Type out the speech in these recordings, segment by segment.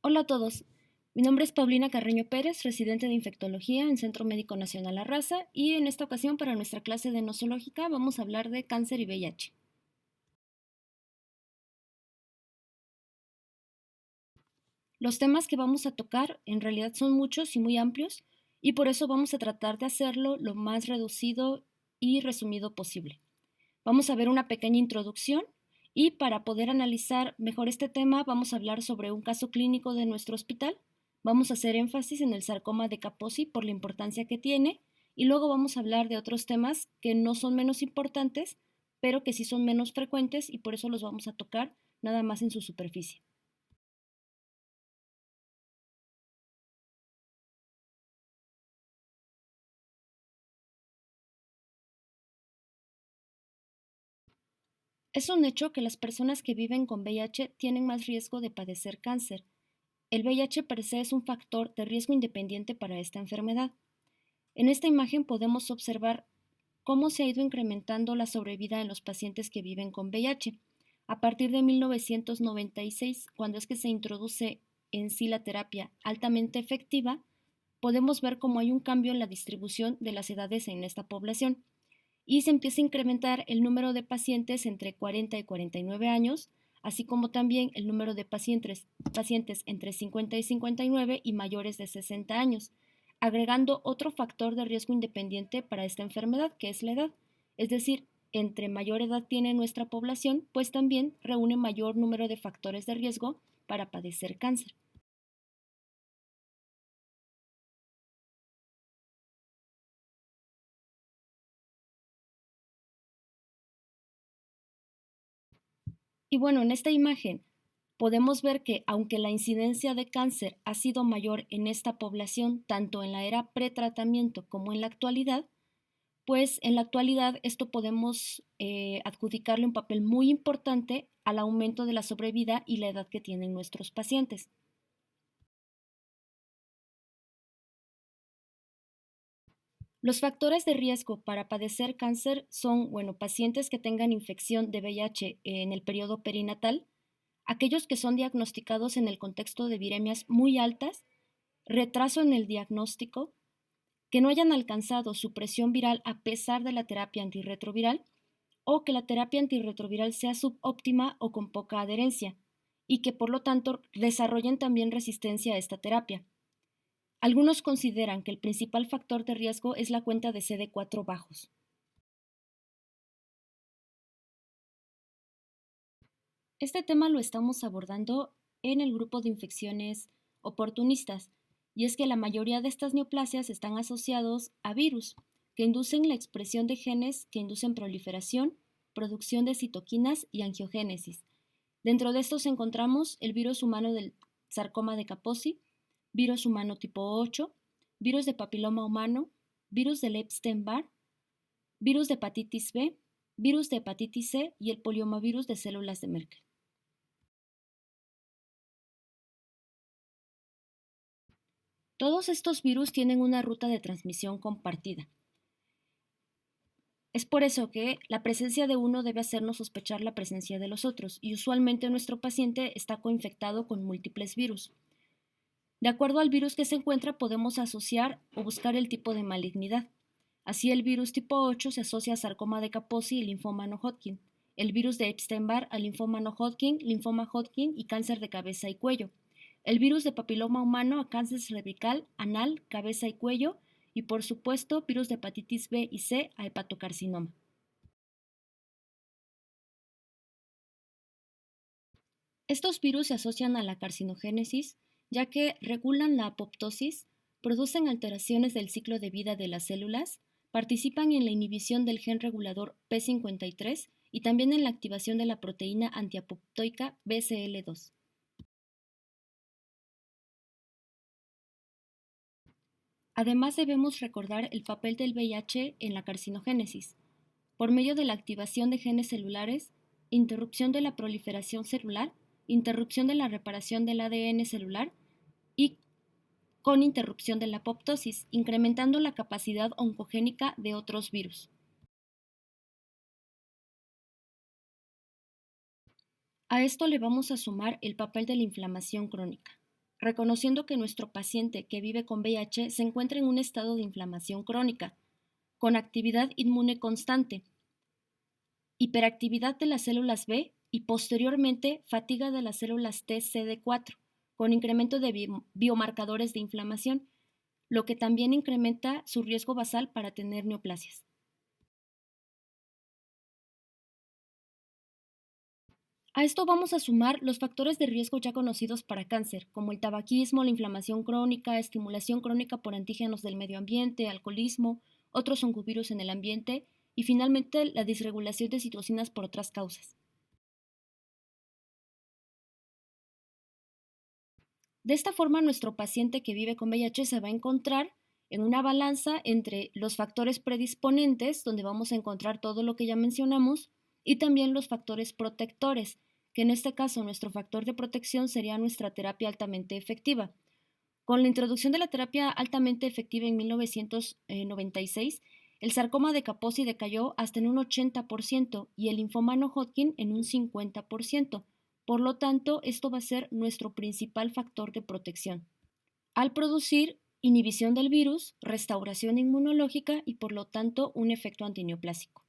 Hola a todos, mi nombre es Paulina Carreño Pérez, residente de Infectología en Centro Médico Nacional La Raza, y en esta ocasión para nuestra clase de nosológica vamos a hablar de cáncer y VIH. Los temas que vamos a tocar en realidad son muchos y muy amplios, y por eso vamos a tratar de hacerlo lo más reducido y resumido posible. Vamos a ver una pequeña introducción y para poder analizar mejor este tema vamos a hablar sobre un caso clínico de nuestro hospital. Vamos a hacer énfasis en el sarcoma de Kaposi por la importancia que tiene y luego vamos a hablar de otros temas que no son menos importantes, pero que sí son menos frecuentes y por eso los vamos a tocar nada más en su superficie. Es un hecho que las personas que viven con VIH tienen más riesgo de padecer cáncer. El VIH per se es un factor de riesgo independiente para esta enfermedad. En esta imagen podemos observar cómo se ha ido incrementando la sobrevida en los pacientes que viven con VIH. A partir de 1996, cuando es que se introduce en sí la terapia altamente efectiva, podemos ver cómo hay un cambio en la distribución de las edades en esta población y se empieza a incrementar el número de pacientes entre 40 y 49 años, así como también el número de pacientes entre 50 y 59 y mayores de 60 años, agregando otro factor de riesgo independiente para esta enfermedad, que es la edad. Es decir, entre mayor edad tiene nuestra población, pues también reúne mayor número de factores de riesgo para padecer cáncer. Y bueno, en esta imagen podemos ver que aunque la incidencia de cáncer ha sido mayor en esta población, tanto en la era pretratamiento como en la actualidad, pues en la actualidad esto podemos adjudicarle un papel muy importante al aumento de la sobrevida y la edad que tienen nuestros pacientes. Los factores de riesgo para padecer cáncer son, bueno, pacientes que tengan infección de VIH en el periodo perinatal, aquellos que son diagnosticados en el contexto de viremias muy altas, retraso en el diagnóstico, que no hayan alcanzado su presión viral a pesar de la terapia antirretroviral o que la terapia antirretroviral sea subóptima o con poca adherencia y que por lo tanto desarrollen también resistencia a esta terapia. Algunos consideran que el principal factor de riesgo es la cuenta de CD4 bajos. Este tema lo estamos abordando en el grupo de infecciones oportunistas, y es que la mayoría de estas neoplasias están asociados a virus, que inducen la expresión de genes que inducen proliferación, producción de citoquinas y angiogénesis. Dentro de estos encontramos el virus humano del sarcoma de Kaposi, virus humano tipo 8, virus de papiloma humano, virus del Epstein-Barr, virus de hepatitis B, virus de hepatitis C y el poliomavirus de células de Merkel. Todos estos virus tienen una ruta de transmisión compartida. Es por eso que la presencia de uno debe hacernos sospechar la presencia de los otros y usualmente nuestro paciente está coinfectado con múltiples virus. De acuerdo al virus que se encuentra podemos asociar o buscar el tipo de malignidad. Así el virus tipo 8 se asocia a sarcoma de Kaposi y linfoma no Hodgkin, el virus de Epstein-Barr a linfoma no Hodgkin, linfoma Hodgkin y cáncer de cabeza y cuello, el virus de papiloma humano a cáncer cervical, anal, cabeza y cuello y por supuesto virus de hepatitis B y C a hepatocarcinoma. Estos virus se asocian a la carcinogénesis ya que regulan la apoptosis, producen alteraciones del ciclo de vida de las células, participan en la inhibición del gen regulador P53 y también en la activación de la proteína antiapoptoica BCL2. Además debemos recordar el papel del VIH en la carcinogénesis, por medio de la activación de genes celulares, interrupción de la proliferación celular, interrupción de la reparación del ADN celular y con interrupción de la apoptosis, incrementando la capacidad oncogénica de otros virus. A esto le vamos a sumar el papel de la inflamación crónica. reconociendo que nuestro paciente que vive con VIH se encuentra en un estado de inflamación crónica, con actividad inmune constante, hiperactividad de las células B y posteriormente fatiga de las células T CD4, con incremento de biomarcadores de inflamación, lo que también incrementa su riesgo basal para tener neoplasias. A esto vamos a sumar los factores de riesgo ya conocidos para cáncer, como el tabaquismo, la inflamación crónica, estimulación crónica por antígenos del medio ambiente, alcoholismo, otros oncovirus en el ambiente y finalmente la disregulación de citocinas por otras causas. De esta forma, nuestro paciente que vive con VIH se va a encontrar en una balanza entre los factores predisponentes, donde vamos a encontrar todo lo que ya mencionamos, y también los factores protectores, que en este caso nuestro factor de protección sería nuestra terapia altamente efectiva. Con la introducción de la terapia altamente efectiva en 1996, el sarcoma de Kaposi decayó hasta en un 80% y el linfoma no Hodgkin en un 50%. Por lo tanto, esto va a ser nuestro principal factor de protección. Al producir inhibición del virus, restauración inmunológica y por lo tanto un efecto antineoplásico.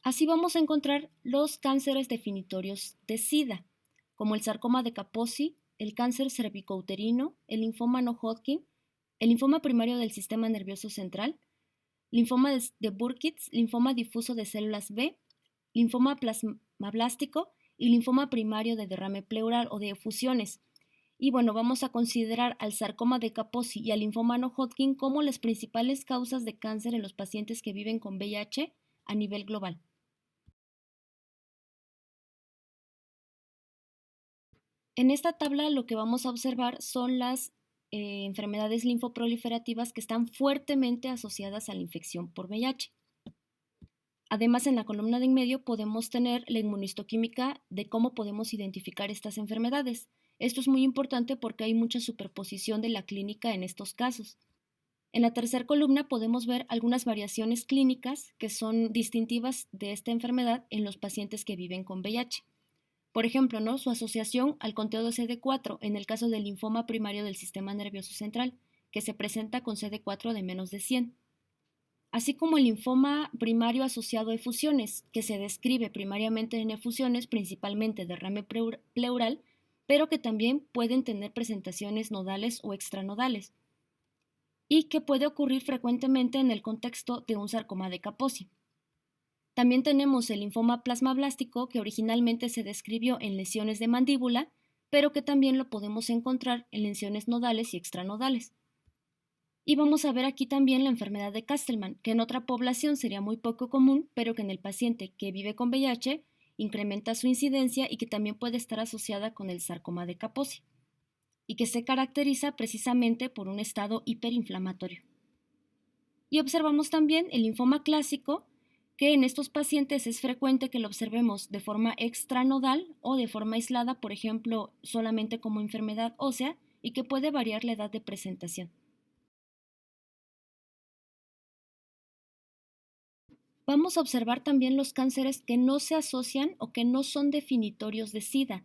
Así vamos a encontrar los cánceres definitorios de SIDA, como el sarcoma de Kaposi, el cáncer cervicouterino, el linfoma no Hodgkin, el linfoma primario del sistema nervioso central, linfoma de Burkitt's, linfoma difuso de células B, linfoma plasmablástico y linfoma primario de derrame pleural o de efusiones. Y bueno, vamos a considerar al sarcoma de Kaposi y al linfoma no Hodgkin como las principales causas de cáncer en los pacientes que viven con VIH a nivel global. En esta tabla lo que vamos a observar son las enfermedades linfoproliferativas que están fuertemente asociadas a la infección por VIH. Además, en la columna de en medio podemos tener la inmunistoquímica de cómo podemos identificar estas enfermedades. Esto es muy importante porque hay mucha superposición de la clínica en estos casos. En la tercera columna podemos ver algunas variaciones clínicas que son distintivas de esta enfermedad en los pacientes que viven con VIH. Por ejemplo, ¿no? Su asociación al conteo de CD4 en el caso del linfoma primario del sistema nervioso central, que se presenta con CD4 de menos de 100. Así como el linfoma primario asociado a efusiones, que se describe primariamente en efusiones, principalmente derrame pleural, pero que también pueden tener presentaciones nodales o extranodales, y que puede ocurrir frecuentemente en el contexto de un sarcoma de Kaposi. También tenemos el linfoma plasmablástico, que originalmente se describió en lesiones de mandíbula, pero que también lo podemos encontrar en lesiones nodales y extranodales. Y vamos a ver aquí también la enfermedad de Castleman, que en otra población sería muy poco común, pero que en el paciente que vive con VIH incrementa su incidencia y que también puede estar asociada con el sarcoma de Kaposi, y que se caracteriza precisamente por un estado hiperinflamatorio. Y observamos también el linfoma clásico, que en estos pacientes es frecuente que lo observemos de forma extranodal o de forma aislada, por ejemplo, solamente como enfermedad ósea, y que puede variar la edad de presentación. Vamos a observar también los cánceres que no se asocian o que no son definitorios de SIDA,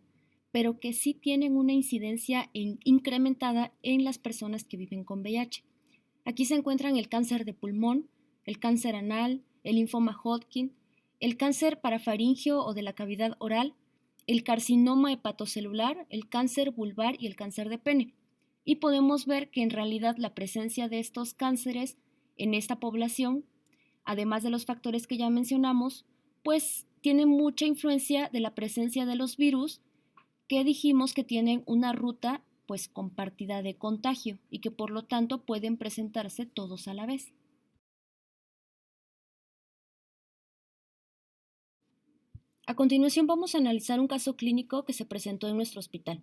pero que sí tienen una incidencia incrementada en las personas que viven con VIH. Aquí se encuentran el cáncer de pulmón, el cáncer anal, el linfoma Hodgkin, el cáncer parafaringeo o de la cavidad oral, el carcinoma hepatocelular, el cáncer vulvar y el cáncer de pene. Y podemos ver que en realidad la presencia de estos cánceres en esta población, además de los factores que ya mencionamos, pues tiene mucha influencia de la presencia de los virus que dijimos que tienen una ruta pues compartida de contagio y que por lo tanto pueden presentarse todos a la vez. A continuación vamos a analizar un caso clínico que se presentó en nuestro hospital.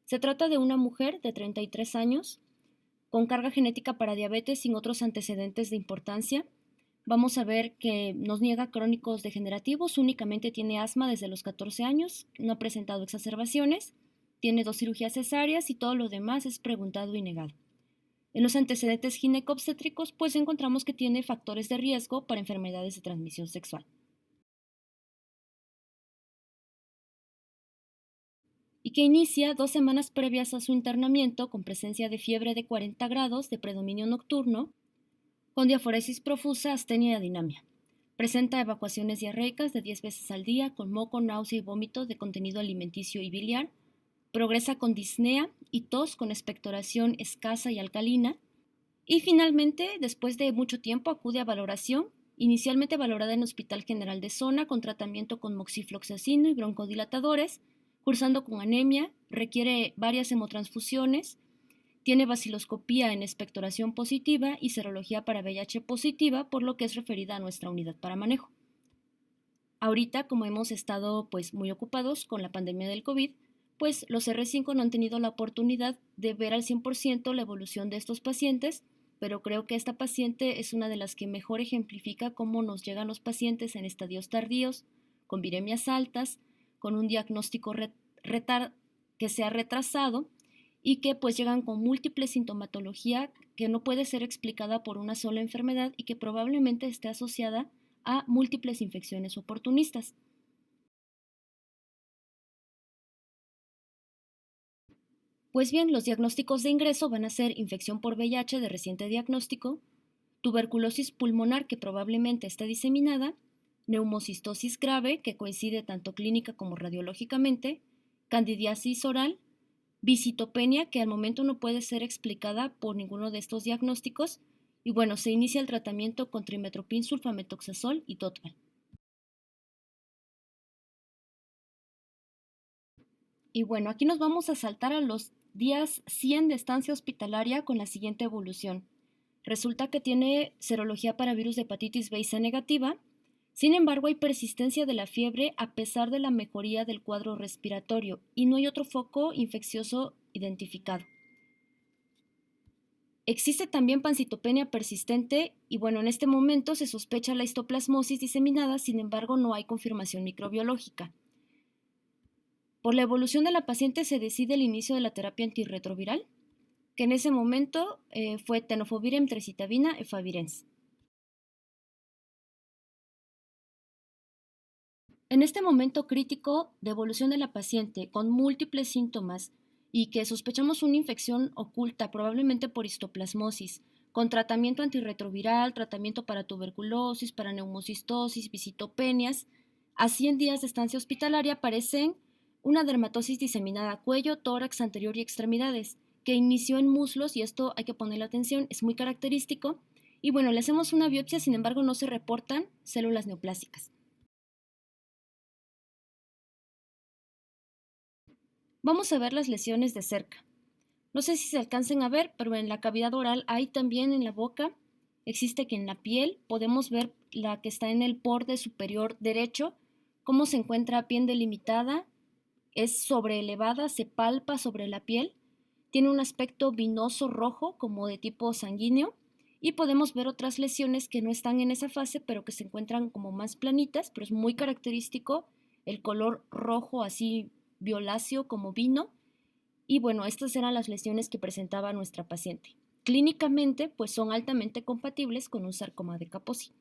Se trata de una mujer de 33 años con carga genética para diabetes sin otros antecedentes de importancia. Vamos a ver que nos niega crónicos degenerativos, únicamente tiene asma desde los 14 años, no ha presentado exacerbaciones, tiene 2 cirugías cesáreas y todo lo demás es preguntado y negado. En los antecedentes ginecobstétricos, pues encontramos que tiene factores de riesgo para enfermedades de transmisión sexual. y que inicia 2 semanas previas a su internamiento con presencia de fiebre de 40 grados de predominio nocturno, con diaforesis profusa, astenia y adinamia. Presenta evacuaciones diarreicas de 10 veces al día con moco, náusea y vómito de contenido alimenticio y biliar. Progresa con disnea y tos con expectoración escasa y alcalina. Y finalmente, después de mucho tiempo, acude a valoración, inicialmente valorada en Hospital General de Zona con tratamiento con moxifloxacino y broncodilatadores, cursando con anemia, requiere varias hemotransfusiones, tiene vaciloscopía en expectoración positiva y serología para VIH positiva, por lo que es referida a nuestra unidad para manejo. Ahorita, como hemos estado muy ocupados con la pandemia del COVID, pues los R5 no han tenido la oportunidad de ver al 100% la evolución de estos pacientes, pero creo que esta paciente es una de las que mejor ejemplifica cómo nos llegan los pacientes en estadios tardíos, con viremias altas, con un diagnóstico que se ha retrasado y que pues llegan con múltiple sintomatología que no puede ser explicada por una sola enfermedad y que probablemente esté asociada a múltiples infecciones oportunistas. Pues bien, los diagnósticos de ingreso van a ser infección por VIH de reciente diagnóstico, tuberculosis pulmonar que probablemente esté diseminada, neumocistosis grave que coincide tanto clínica como radiológicamente, candidiasis oral, visitopenia que al momento no puede ser explicada por ninguno de estos diagnósticos y bueno, se inicia el tratamiento con trimetoprim, sulfametoxazol y totval. Y bueno, aquí nos vamos a saltar a los días 100 de estancia hospitalaria con la siguiente evolución. Resulta que tiene serología para virus de hepatitis B y C negativa, sin embargo hay persistencia de la fiebre a pesar de la mejoría del cuadro respiratorio y no hay otro foco infeccioso identificado. Existe también pancitopenia persistente y bueno, en este momento se sospecha la histoplasmosis diseminada, sin embargo no hay confirmación microbiológica. Por la evolución de la paciente se decide el inicio de la terapia antirretroviral, que en ese momento fue tenofovir, emtricitabina, efavirenz. En este momento crítico de evolución de la paciente con múltiples síntomas y que sospechamos una infección oculta, probablemente por histoplasmosis, con tratamiento antirretroviral, tratamiento para tuberculosis, para neumocistosis, visitopenias, a 100 días de estancia hospitalaria aparecen una dermatosis diseminada a cuello, tórax anterior y extremidades, que inició en muslos y esto hay que ponerle atención, es muy característico. Y bueno, le hacemos una biopsia, sin embargo no se reportan células neoplásicas. Vamos a ver las lesiones de cerca. No sé si se alcancen a ver, pero en la cavidad oral hay también en la boca, existe que en la piel podemos ver la que está en el borde superior derecho, cómo se encuentra bien delimitada, es sobreelevada, se palpa sobre la piel, tiene un aspecto vinoso rojo como de tipo sanguíneo y podemos ver otras lesiones que no están en esa fase pero que se encuentran como más planitas, pero es muy característico el color rojo así violáceo como vino y bueno, estas eran las lesiones que presentaba nuestra paciente. Clínicamente, pues son altamente compatibles con un sarcoma de Kaposi.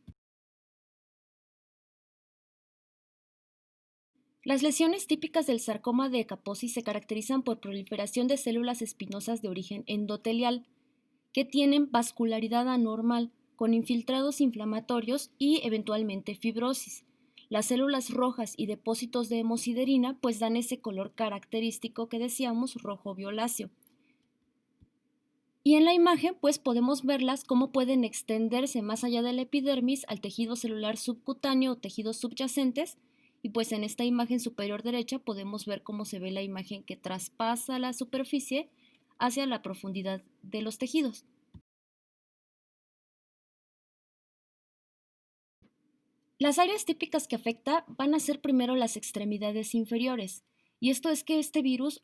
Las lesiones típicas del sarcoma de Kaposi se caracterizan por proliferación de células espinosas de origen endotelial, que tienen vascularidad anormal, con infiltrados inflamatorios y eventualmente fibrosis. Las células rojas y depósitos de hemosiderina pues dan ese color característico que decíamos rojo violáceo. Y en la imagen pues podemos verlas cómo pueden extenderse más allá de la epidermis al tejido celular subcutáneo o tejidos subyacentes y pues en esta imagen superior derecha podemos ver cómo se ve la imagen que traspasa la superficie hacia la profundidad de los tejidos. Las áreas típicas que afecta van a ser primero las extremidades inferiores y esto es que este virus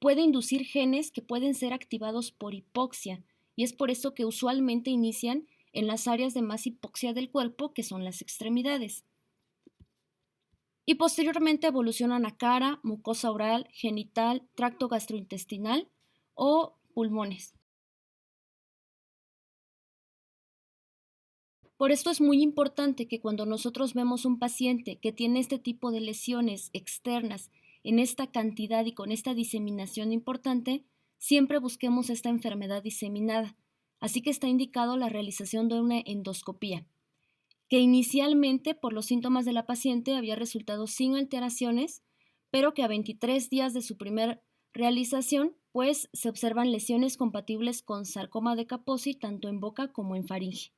puede inducir genes que pueden ser activados por hipoxia y es por eso que usualmente inician en las áreas de más hipoxia del cuerpo, que son las extremidades. Y posteriormente evolucionan a cara, mucosa oral, genital, tracto gastrointestinal o pulmones. Por esto es muy importante que cuando nosotros vemos un paciente que tiene este tipo de lesiones externas en esta cantidad y con esta diseminación importante, siempre busquemos esta enfermedad diseminada. Así que está indicado la realización de una endoscopía, que inicialmente por los síntomas de la paciente había resultado sin alteraciones, pero que a 23 días de su primer realización, pues se observan lesiones compatibles con sarcoma de Kaposi tanto en boca como en faringe.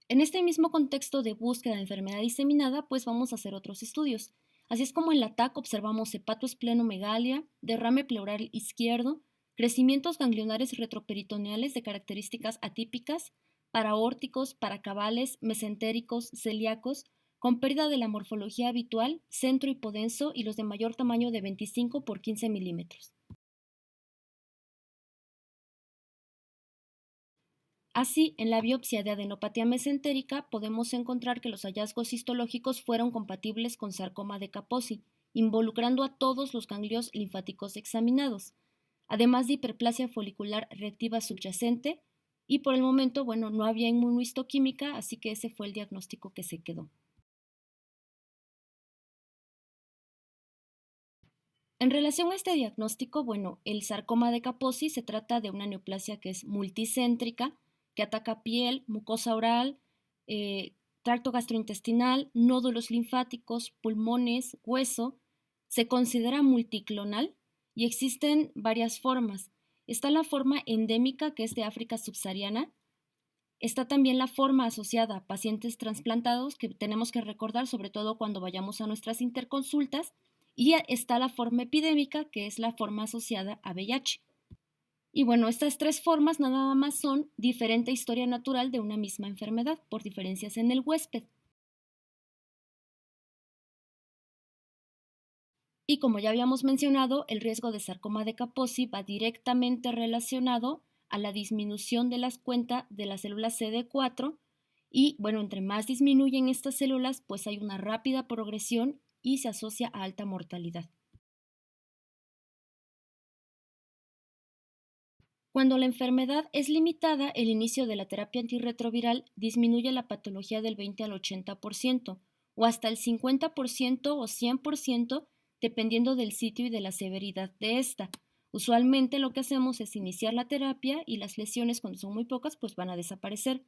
En este mismo contexto de búsqueda de enfermedad diseminada, pues vamos a hacer otros estudios. Así es como en la TAC observamos hepatoesplenomegalia, derrame pleural izquierdo, crecimientos ganglionares retroperitoneales de características atípicas, paraórticos, paracavales, mesentéricos, celíacos, con pérdida de la morfología habitual, centro hipodenso y los de mayor tamaño de 25 por 15 milímetros. Así, en la biopsia de adenopatía mesentérica podemos encontrar que los hallazgos histológicos fueron compatibles con sarcoma de Kaposi, involucrando a todos los ganglios linfáticos examinados, además de hiperplasia folicular reactiva subyacente, y por el momento, no había inmunohistoquímica, así que ese fue el diagnóstico que se quedó. En relación a este diagnóstico, el sarcoma de Kaposi se trata de una neoplasia que es multicéntrica, que ataca piel, mucosa oral, tracto gastrointestinal, nódulos linfáticos, pulmones, hueso. Se considera multiclonal y existen varias formas. Está la forma endémica, que es de África subsahariana. Está también la forma asociada a pacientes trasplantados, que tenemos que recordar sobre todo cuando vayamos a nuestras interconsultas. Y está la forma epidémica, que es la forma asociada a VIH. Y estas tres formas nada más son diferente historia natural de una misma enfermedad por diferencias en el huésped. Y como ya habíamos mencionado, el riesgo de sarcoma de Kaposi va directamente relacionado a la disminución de las cuentas de las células CD4 y entre más disminuyen estas células, pues hay una rápida progresión y se asocia a alta mortalidad. Cuando la enfermedad es limitada, el inicio de la terapia antirretroviral disminuye la patología del 20 al 80% o hasta el 50% o 100% dependiendo del sitio y de la severidad de esta. Usualmente lo que hacemos es iniciar la terapia y las lesiones, cuando son muy pocas, pues van a desaparecer.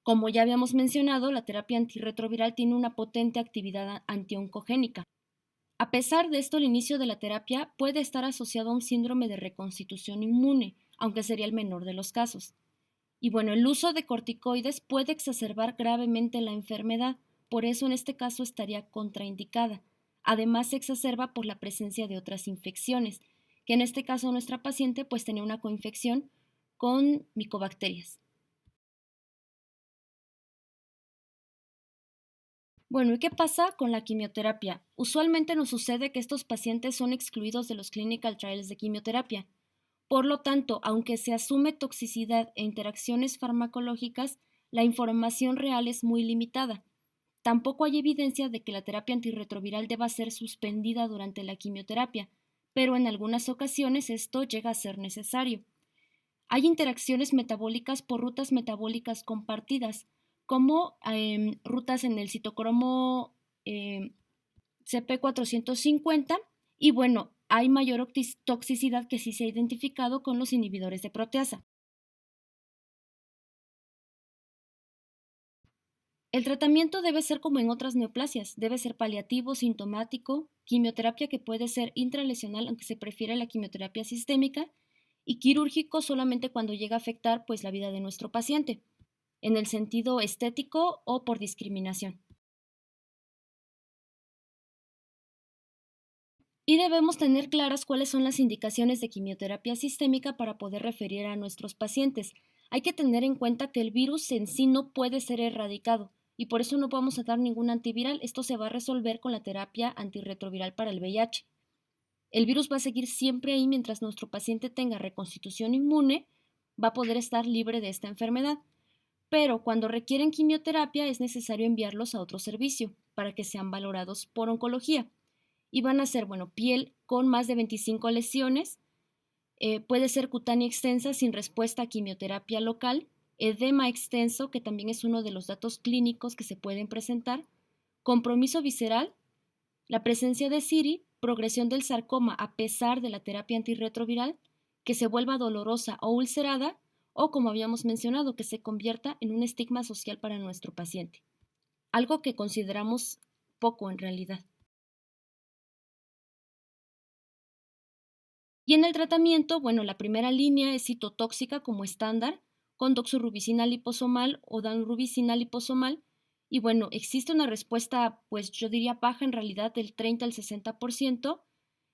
Como ya habíamos mencionado, la terapia antirretroviral tiene una potente actividad antioncogénica. A pesar de esto, el inicio de la terapia puede estar asociado a un síndrome de reconstitución inmune, aunque sería el menor de los casos. Y el uso de corticoides puede exacerbar gravemente la enfermedad, por eso en este caso estaría contraindicada. Además, se exacerba por la presencia de otras infecciones, que en este caso nuestra paciente pues tenía una coinfección con micobacterias. ¿Y qué pasa con la quimioterapia? Usualmente nos sucede que estos pacientes son excluidos de los clinical trials de quimioterapia. Por lo tanto, aunque se asume toxicidad e interacciones farmacológicas, la información real es muy limitada. Tampoco hay evidencia de que la terapia antirretroviral deba ser suspendida durante la quimioterapia, pero en algunas ocasiones esto llega a ser necesario. Hay interacciones metabólicas por rutas metabólicas compartidas, como rutas en el citocromo CP450 y hay mayor toxicidad que sí se ha identificado con los inhibidores de proteasa. El tratamiento debe ser como en otras neoplasias, debe ser paliativo, sintomático, quimioterapia que puede ser intralesional, aunque se prefiere la quimioterapia sistémica, y quirúrgico solamente cuando llega a afectar pues la vida de nuestro paciente, en el sentido estético o por discriminación. Y debemos tener claras cuáles son las indicaciones de quimioterapia sistémica para poder referir a nuestros pacientes. Hay que tener en cuenta que el virus en sí no puede ser erradicado y por eso no vamos a dar ningún antiviral. Esto se va a resolver con la terapia antirretroviral para el VIH. El virus va a seguir siempre ahí mientras nuestro paciente tenga reconstitución inmune, va a poder estar libre de esta enfermedad. Pero cuando requieren quimioterapia es necesario enviarlos a otro servicio para que sean valorados por oncología. Y van a ser, piel con más de 25 lesiones, puede ser cutánea extensa sin respuesta a quimioterapia local edema extenso, que también es uno de los datos clínicos que se pueden presentar, compromiso visceral, la presencia de CIRI, progresión del sarcoma a pesar de la terapia antirretroviral, que se vuelva dolorosa o ulcerada, o como habíamos mencionado, que se convierta en un estigma social para nuestro paciente, algo que consideramos poco en realidad. Y en el tratamiento, bueno, la primera línea es citotóxica como estándar, con doxorubicina liposomal o daunorubicina liposomal. Y bueno, existe una respuesta, pues yo diría baja en realidad del 30 al 60%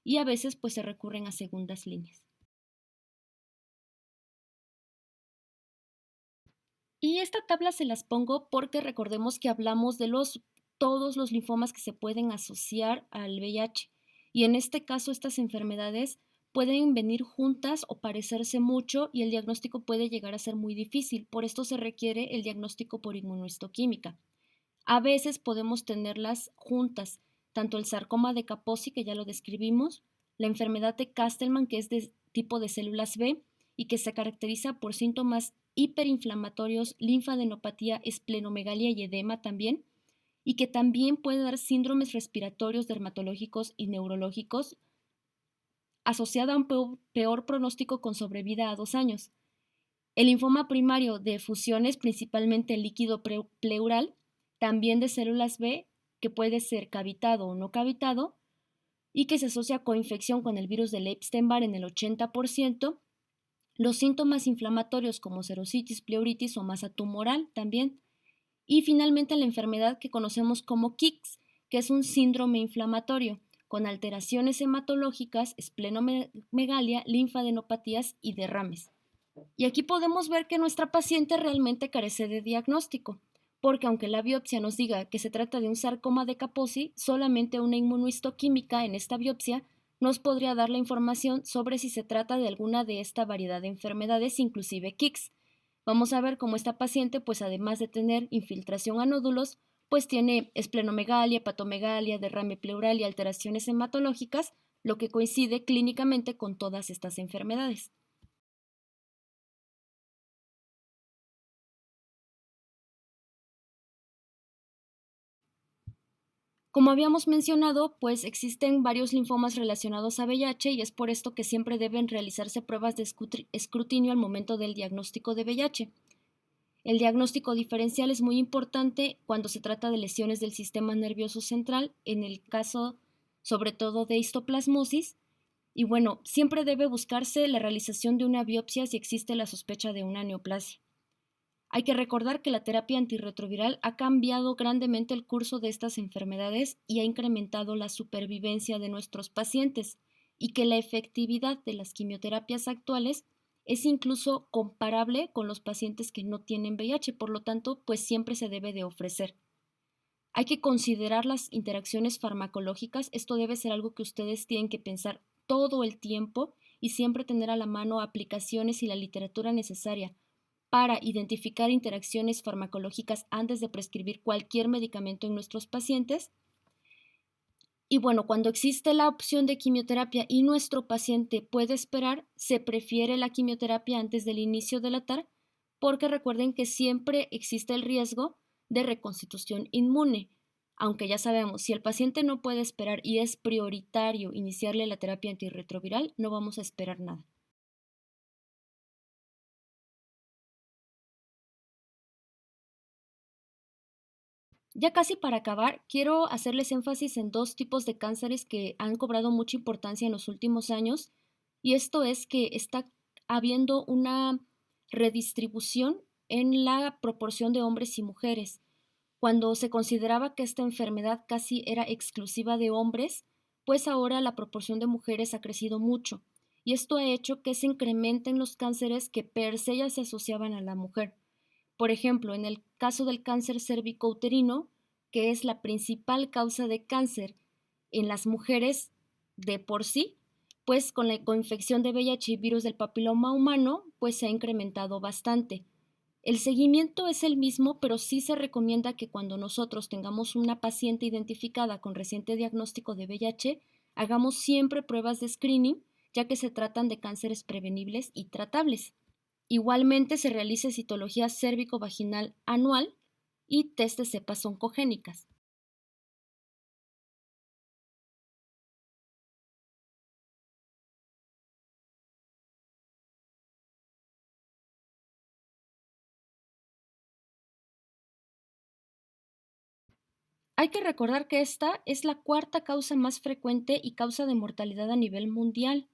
y a veces pues se recurren a segundas líneas. Y esta tabla se las pongo porque recordemos que hablamos de todos los linfomas que se pueden asociar al VIH. Y en este caso estas enfermedades pueden venir juntas o parecerse mucho y el diagnóstico puede llegar a ser muy difícil. Por esto se requiere el diagnóstico por inmunohistoquímica. A veces podemos tenerlas juntas, tanto el sarcoma de Kaposi, que ya lo describimos, la enfermedad de Castleman, que es de tipo de células B y que se caracteriza por síntomas hiperinflamatorios, linfadenopatía, esplenomegalia y edema también, y que también puede dar síndromes respiratorios, dermatológicos y neurológicos, asociada a un peor pronóstico con sobrevida a 2 años. El linfoma primario de fusiones, principalmente el líquido pleural, también de células B, que puede ser cavitado o no cavitado, y que se asocia con infección con el virus del Epstein-Barr en el 80%, los síntomas inflamatorios como serositis, pleuritis o masa tumoral también, y finalmente la enfermedad que conocemos como KICS, que es un síndrome inflamatorio con alteraciones hematológicas, esplenomegalia, linfadenopatías y derrames. Y aquí podemos ver que nuestra paciente realmente carece de diagnóstico, porque aunque la biopsia nos diga que se trata de un sarcoma de Kaposi, solamente una inmunohistoquímica en esta biopsia nos podría dar la información sobre si se trata de alguna de esta variedad de enfermedades, inclusive KICS. Vamos a ver cómo esta paciente, pues además de tener infiltración a nódulos, pues tiene esplenomegalia, hepatomegalia, derrame pleural y alteraciones hematológicas, lo que coincide clínicamente con todas estas enfermedades. Como habíamos mencionado, pues existen varios linfomas relacionados a VIH y es por esto que siempre deben realizarse pruebas de escrutinio al momento del diagnóstico de VIH. El diagnóstico diferencial es muy importante cuando se trata de lesiones del sistema nervioso central, en el caso sobre todo de histoplasmosis, y bueno, siempre debe buscarse la realización de una biopsia si existe la sospecha de una neoplasia. Hay que recordar que la terapia antirretroviral ha cambiado grandemente el curso de estas enfermedades y ha incrementado la supervivencia de nuestros pacientes y que la efectividad de las quimioterapias actuales es incluso comparable con los pacientes que no tienen VIH, por lo tanto, pues siempre se debe de ofrecer. Hay que considerar las interacciones farmacológicas, esto debe ser algo que ustedes tienen que pensar todo el tiempo y siempre tener a la mano aplicaciones y la literatura necesaria para identificar interacciones farmacológicas antes de prescribir cualquier medicamento en nuestros pacientes. Y bueno, cuando existe la opción de quimioterapia y nuestro paciente puede esperar, se prefiere la quimioterapia antes del inicio de la TAR, porque recuerden que siempre existe el riesgo de reconstitución inmune. Aunque ya sabemos, si el paciente no puede esperar y es prioritario iniciarle la terapia antirretroviral, no vamos a esperar nada. Ya casi para acabar, quiero hacerles énfasis en dos tipos de cánceres que han cobrado mucha importancia en los últimos años, y esto es que está habiendo una redistribución en la proporción de hombres y mujeres. Cuando se consideraba que esta enfermedad casi era exclusiva de hombres, pues ahora la proporción de mujeres ha crecido mucho, y esto ha hecho que se incrementen los cánceres que per se ya se asociaban a la mujer. Por ejemplo, en el caso del cáncer cervicouterino, que es la principal causa de cáncer en las mujeres de por sí, pues con la coinfección de VIH y virus del papiloma humano, pues se ha incrementado bastante. El seguimiento es el mismo, pero sí se recomienda que cuando nosotros tengamos una paciente identificada con reciente diagnóstico de VIH, hagamos siempre pruebas de screening, ya que se tratan de cánceres prevenibles y tratables. Igualmente se realiza citología cérvico-vaginal anual y test de cepas oncogénicas. Hay que recordar que esta es la cuarta causa más frecuente y causa de mortalidad a nivel mundial.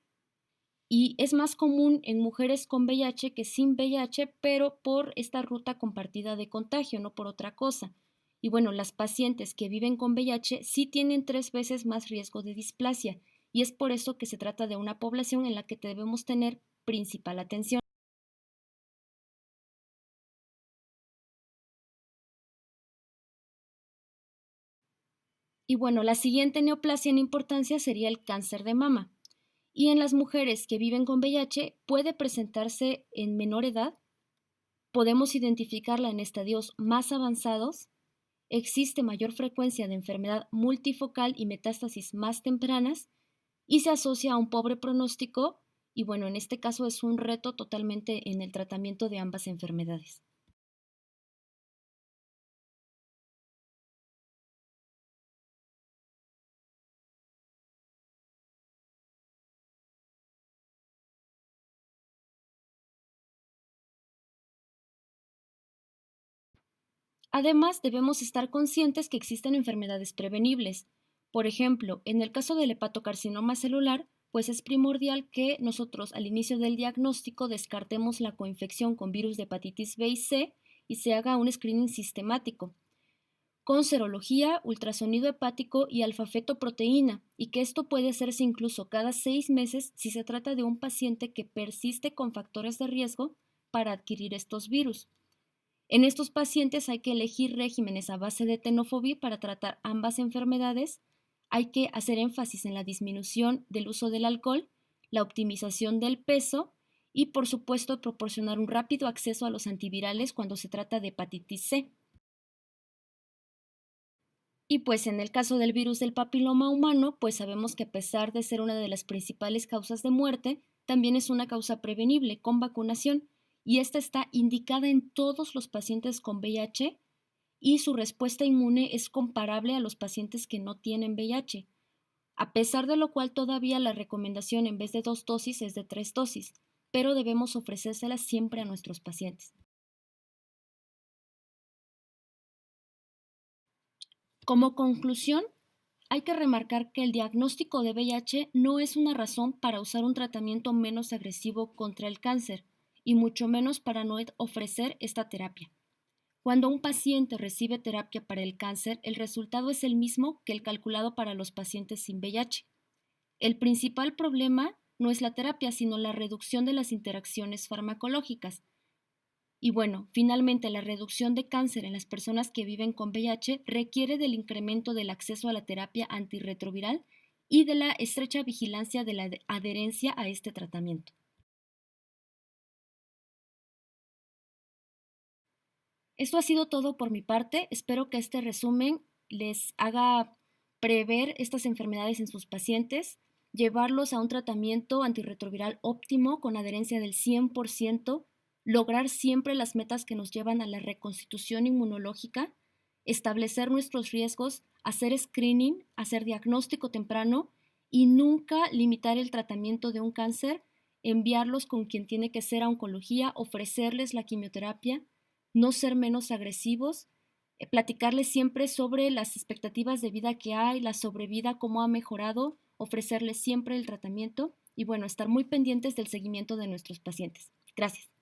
Y es más común en mujeres con VIH que sin VIH, pero por esta ruta compartida de contagio, no por otra cosa. Y bueno, las pacientes que viven con VIH sí tienen 3 veces más riesgo de displasia, y es por eso que se trata de una población en la que debemos tener principal atención. Y bueno, la siguiente neoplasia en importancia sería el cáncer de mama. Y en las mujeres que viven con VIH puede presentarse en menor edad, podemos identificarla en estadios más avanzados, existe mayor frecuencia de enfermedad multifocal y metástasis más tempranas y se asocia a un pobre pronóstico y bueno, en este caso es un reto totalmente en el tratamiento de ambas enfermedades. Además, debemos estar conscientes que existen enfermedades prevenibles. Por ejemplo, en el caso del hepatocarcinoma celular, pues es primordial que nosotros al inicio del diagnóstico descartemos la coinfección con virus de hepatitis B y C y se haga un screening sistemático con serología, ultrasonido hepático y alfa-fetoproteína, y que esto puede hacerse incluso cada 6 meses si se trata de un paciente que persiste con factores de riesgo para adquirir estos virus. En estos pacientes hay que elegir regímenes a base de tenofovir para tratar ambas enfermedades. Hay que hacer énfasis en la disminución del uso del alcohol, la optimización del peso y, por supuesto, proporcionar un rápido acceso a los antivirales cuando se trata de hepatitis C. Y pues en el caso del virus del papiloma humano, pues sabemos que a pesar de ser una de las principales causas de muerte, también es una causa prevenible con vacunación y esta está indicada en todos los pacientes con VIH y su respuesta inmune es comparable a los pacientes que no tienen VIH, a pesar de lo cual todavía la recomendación en vez de 2 dosis es de 3 dosis, pero debemos ofrecérselas siempre a nuestros pacientes. Como conclusión, hay que remarcar que el diagnóstico de VIH no es una razón para usar un tratamiento menos agresivo contra el cáncer y mucho menos para no ofrecer esta terapia. Cuando un paciente recibe terapia para el cáncer, el resultado es el mismo que el calculado para los pacientes sin VIH. El principal problema no es la terapia, sino la reducción de las interacciones farmacológicas. Y bueno, finalmente la reducción de cáncer en las personas que viven con VIH requiere del incremento del acceso a la terapia antirretroviral y de la estrecha vigilancia de la adherencia a este tratamiento. Esto ha sido todo por mi parte. Espero que este resumen les haga prever estas enfermedades en sus pacientes, llevarlos a un tratamiento antirretroviral óptimo con adherencia del 100%, lograr siempre las metas que nos llevan a la reconstitución inmunológica, establecer nuestros riesgos, hacer screening, hacer diagnóstico temprano y nunca limitar el tratamiento de un cáncer, enviarlos con quien tiene que ser a oncología, ofrecerles la quimioterapia, no ser menos agresivos, platicarles siempre sobre las expectativas de vida que hay, la sobrevida, cómo ha mejorado, ofrecerles siempre el tratamiento y bueno, estar muy pendientes del seguimiento de nuestros pacientes. Gracias.